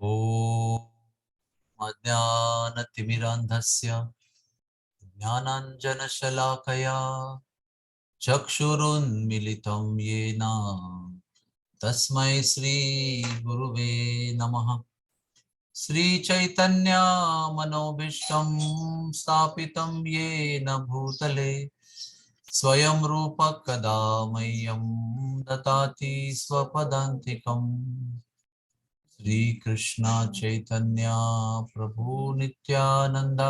ॐ अज्ञानतिमिरान्धस्य ज्ञानाञ्जनशलाकया चक्षुरुन्मिलितं येन तस्मै श्रीगुरुवे नमः। श्रीचैतन्यमनोभीष्टं स्थापितं येन भूतले स्वयं रूप कदा मह्यं ददाति स्वपदान्तिकम्। श्री कृष्ण चैतन्य प्रभु नित्यानंद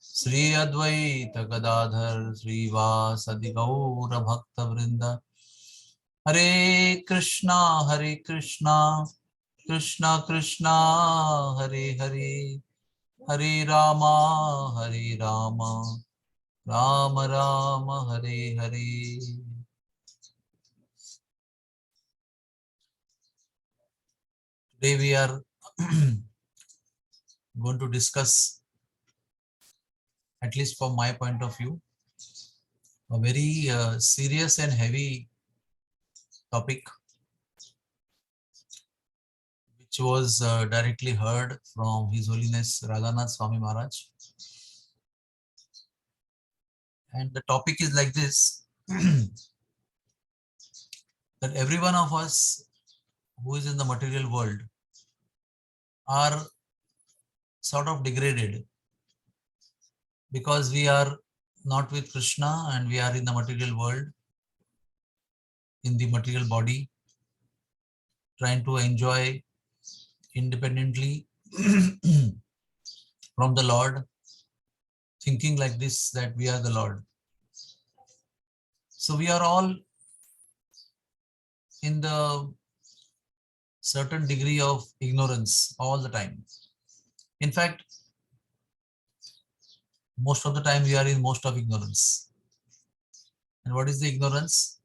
श्री अद्वैत गदाधर श्रीवासदि गौर भक्त वृंद। हरे कृष्णा कृष्णा कृष्णा हरे हरे, हरे Ram Ram Ram Hare Hare. Today we are going to discuss, at least from my point of view, a very serious and heavy topic, which was directly heard from His Holiness Radhanath Swami Maharaj. And the topic is like this that every one of us who is in the material world are sort of degraded because we are not with Krishna and we are in the material world, in the material body, trying to enjoy independently from the Lord, thinking like this that we are the Lord. So we are all in the certain degree of ignorance all the time. In fact, most of the time we are in most of ignorance. And what is the ignorance?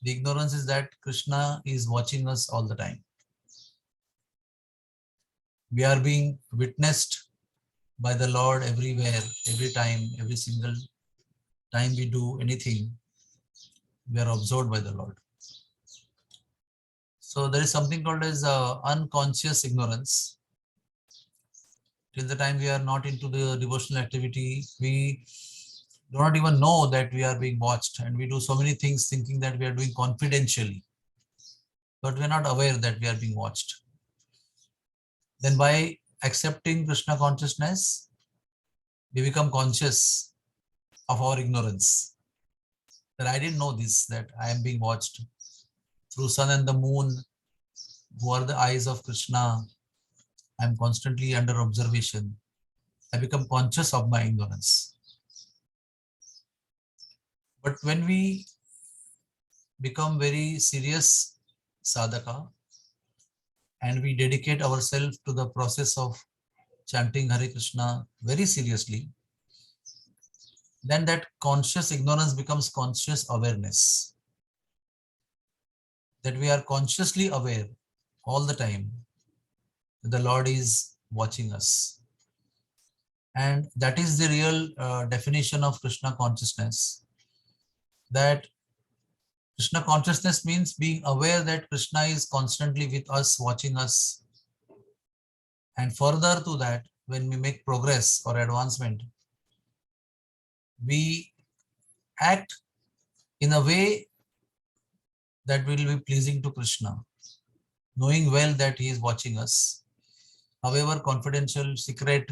The ignorance is that Krishna is watching us all the time. We are being witnessed by the Lord everywhere, every time, every single time we do anything, we are observed by the Lord. So there is something called as unconscious ignorance. Till the time we are not into the devotional activity, we do not even know that we are being watched, and we do so many things thinking that we are doing confidentially, but we are not aware that we are being watched. Then by accepting Krishna consciousness, we become conscious of our ignorance, that I didn't know this, that I am being watched through sun and the moon, who are the eyes of Krishna. I am constantly under observation. I become conscious of my ignorance. But when we become very serious sadhaka and we dedicate ourselves to the process of chanting Hare Krishna very seriously, then that conscious ignorance becomes conscious awareness. That we are consciously aware all the time that the Lord is watching us. And that is the real definition of Krishna consciousness. That Krishna consciousness means being aware that Krishna is constantly with us, watching us. And further to that, when we make progress or advancement, we act in a way that will be pleasing to Krishna, knowing well that he is watching us. However confidential, secret,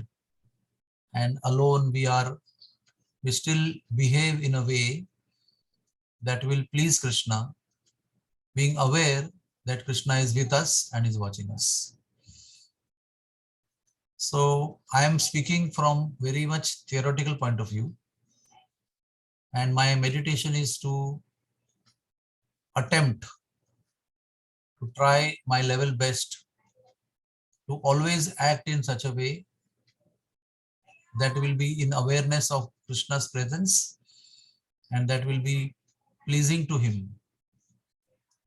and alone we are, we still behave in a way that will please Krishna, being aware that Krishna is with us and is watching us. So I am speaking from very much theoretical point of view, and my meditation is to attempt to try my level best to always act in such a way that will be in awareness of Krishna's presence and that will be pleasing to him.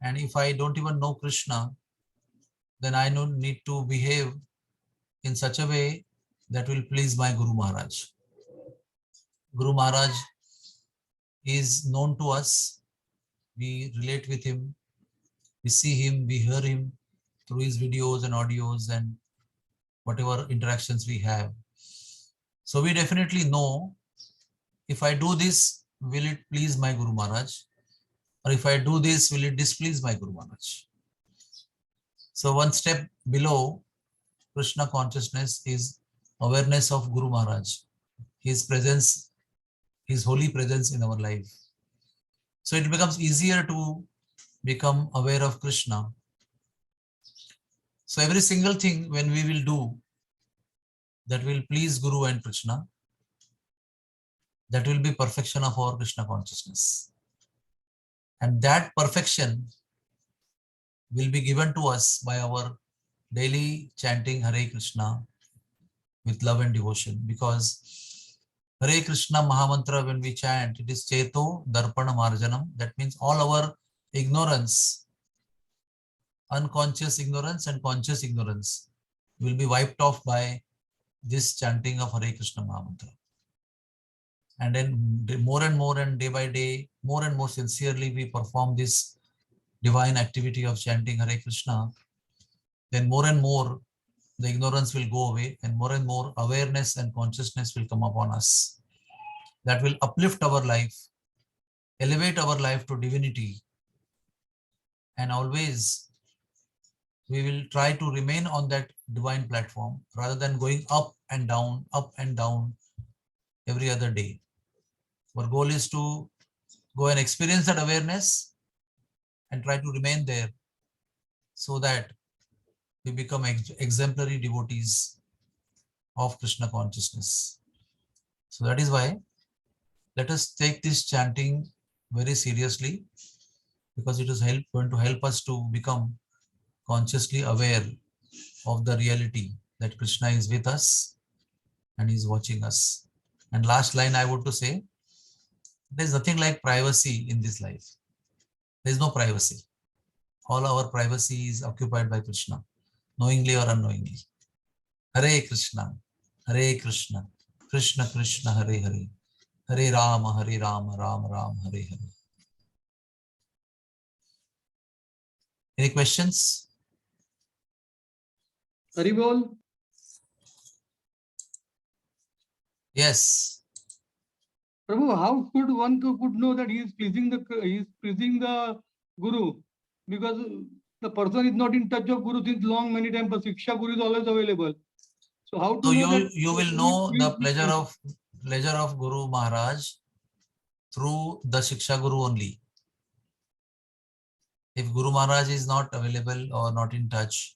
And if I don't even know Krishna, then I don't need to behave in such a way that will please my Guru Maharaj. Guru Maharaj is known to us. We relate with him. We see him, we hear him through his videos and audios and whatever interactions we have. So we definitely know, if I do this, will it please my Guru Maharaj? Or if I do this, will it displease my Guru Maharaj? So one step below Krishna consciousness is awareness of Guru Maharaj, his presence, his holy presence in our life. So it becomes easier to become aware of Krishna. So every single thing when we will do that will please Guru and Krishna, that will be perfection of our Krishna consciousness. And that perfection will be given to us by our daily chanting Hare Krishna with love and devotion. Because Hare Krishna Mahamantra, when we chant, it is Cheto Darpana Marjanam. That means all our ignorance, unconscious ignorance and conscious ignorance will be wiped off by this chanting of Hare Krishna Mahamantra. And then more and more and day by day, more and more sincerely we perform this divine activity of chanting Hare Krishna, then more and more the ignorance will go away and more awareness and consciousness will come upon us. That will uplift our life, elevate our life to divinity, and always we will try to remain on that divine platform rather than going up and down every other day. Our goal is to go and experience that awareness and try to remain there so that we become exemplary devotees of Krishna consciousness. So that is why let us take this chanting very seriously, because it is going to help us to become consciously aware of the reality that Krishna is with us and is watching us. And last line I want to say, there is nothing like privacy in this life. There is no privacy. All our privacy is occupied by Krishna, knowingly or unknowingly. Hare Krishna, Krishna Krishna, Hare Hare, Hare Rama, Rama Rama, Hare Hare. Any questions? Haribol? Yes. Prabhu, how could one could know that he is pleasing the Guru? Because the person is not in touch of Guru since long, many times, but Shiksha Guru is always available. So how to So know that you will know the pleasure of Guru Maharaj through the Shiksha Guru only. If Guru Maharaj is not available or not in touch,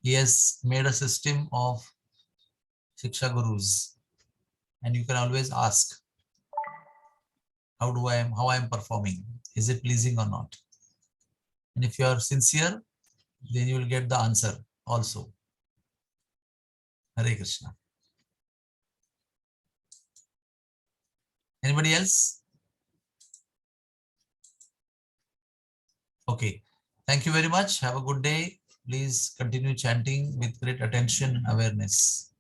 he has made a system of Shiksha Gurus, and you can always ask, how I am performing? Is it pleasing or not? And if you are sincere, then you will get the answer also. Hare Krishna. Anybody else? Okay. Thank you very much. Have a good day. Please continue chanting with great attention and awareness.